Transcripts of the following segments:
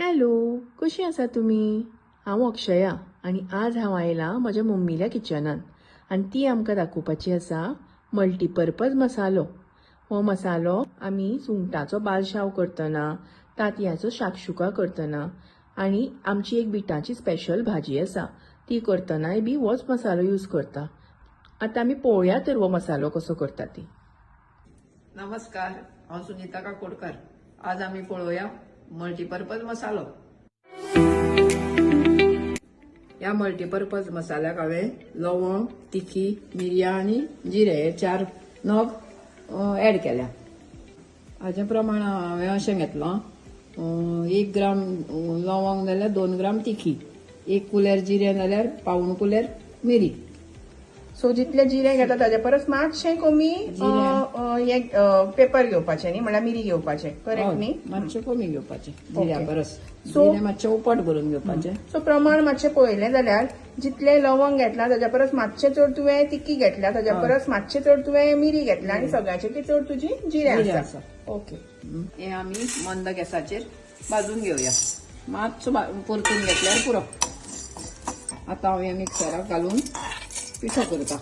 Hello, कशी आसा तुमी? हांव अक्षया आनी आज हांव आयलां म्हज्या मम्मील्या किचनान आनी ती आमकां दाखोवपाची आसा मल्टीपर्पज मसालो. हो मसालो आमी सुंगटाचो बालशाव करतना, तांतयांचो शाकशुका करतना आनी आमची एक बिटाची स्पेशल भाजी आसा ती करतनाय बी होच मसालो यूज करता. आतां आमी पळोवया तर हो मसालो कसो करता ती. नमस्कार, हांव सुनीता काकोडकर. आज आम्ही पळोवया मल्टीपर्पज मसालो. या मल्टीपर्पज मसाल्याक हांवें लवंग, तिखी, मिरयां आनी जिरे हे 4 नग ऍड केल्या. हाचे प्रमाण हांवें अशें घेतलां. 1 ग्राम लवंग जाल्यार 2 ग्राम तिखी, 1 कुलेर जिरे जाल्यार पाऊण कुलेर मिरी. सो जितले जिरे घेता ताच्या परस मातशें कमी पेपर घेवपाचें न्ही, म्हळ्यार मिरी घेवपाचें, करेक्ट न्ही? मातशें कमी घेवपाचें जिऱ्या परस. सो जिरे मातशें उपट भरून घेवपाचें. सो प्रमाण मातशें पळयलें जाल्यार जितले लवंग घेतला ताच्या परस मातशें चड तुवें तिखी घेतल्या, ताच्या परस मातशें चड तुवें मिरी घेतल्या आनी सगळ्याचेर चड तुजी जिरे आसा. ओके, हे आमी मंद गॅसाचेर भाजून घेवया. मातसो परतून घेतल्यार पुरो. आतां हांव हे मिक्सराक घालून पिठो करता.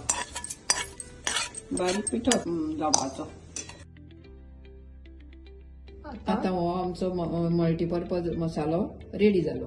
बारीक पिठो जावपाचो. आतां हो आमचो मल्टीपर्पज मसालो रेडी जालो.